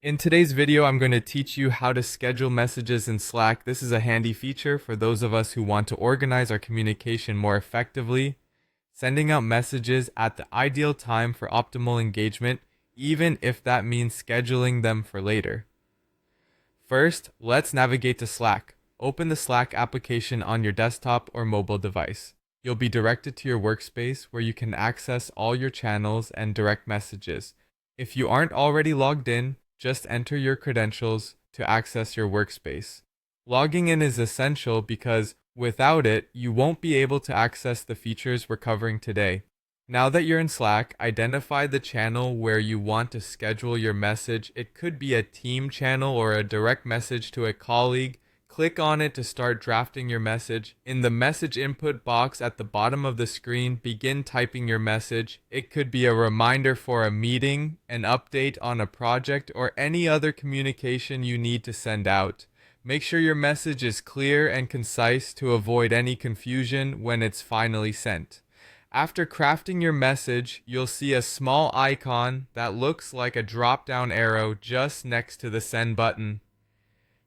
In today's video, I'm going to teach you how to schedule messages in Slack. This is a handy feature for those of us who want to organize our communication more effectively, sending out messages at the ideal time for optimal engagement, even if that means scheduling them for later. First, let's navigate to Slack. Open the Slack application on your desktop or mobile device. You'll be directed to your workspace where you can access all your channels and direct messages. If you aren't already logged in, just enter your credentials to access your workspace. Logging in is essential because without it, you won't be able to access the features we're covering today. Now that you're in Slack, identify the channel where you want to schedule your message. It could be a team channel or a direct message to a colleague. Click on it to start drafting your message. In the message input box at the bottom of the screen, begin typing your message. It could be a reminder for a meeting, an update on a project, or any other communication you need to send out. Make sure your message is clear and concise to avoid any confusion when it's finally sent. After crafting your message, you'll see a small icon that looks like a drop-down arrow just next to the send button.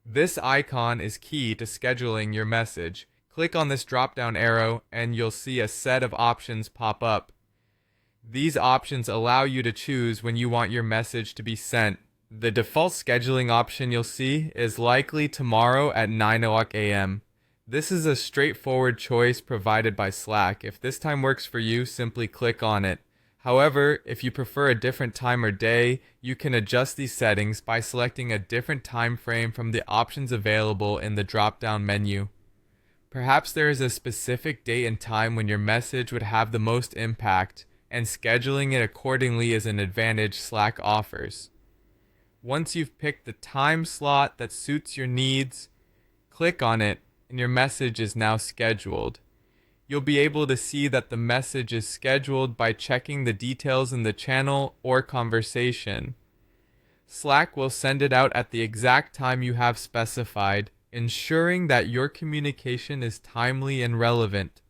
This icon is key to scheduling your message. Click on this drop-down arrow and you'll see a set of options pop up. These options allow you to choose when you want your message to be sent. The default scheduling option you'll see is likely tomorrow at 9 a.m. This is a straightforward choice provided by Slack. If this time works for you, simply click on it. However, if you prefer a different time or day, you can adjust these settings by selecting a different time frame from the options available in the drop-down menu. Perhaps there is a specific date and time when your message would have the most impact, and scheduling it accordingly is an advantage Slack offers. Once you've picked the time slot that suits your needs, click on it and your message is now scheduled. You'll be able to see that the message is scheduled by checking the details in the channel or conversation. Slack will send it out at the exact time you have specified, ensuring that your communication is timely and relevant.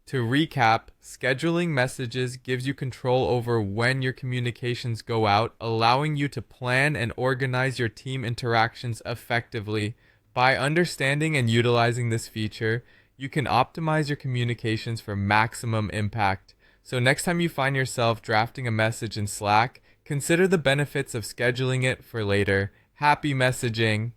To recap, scheduling messages gives you control over when your communications go out, allowing you to plan and organize your team interactions effectively. By understanding and utilizing this feature, you can optimize your communications for maximum impact. So next time you find yourself drafting a message in Slack, consider the benefits of scheduling it for later. Happy messaging!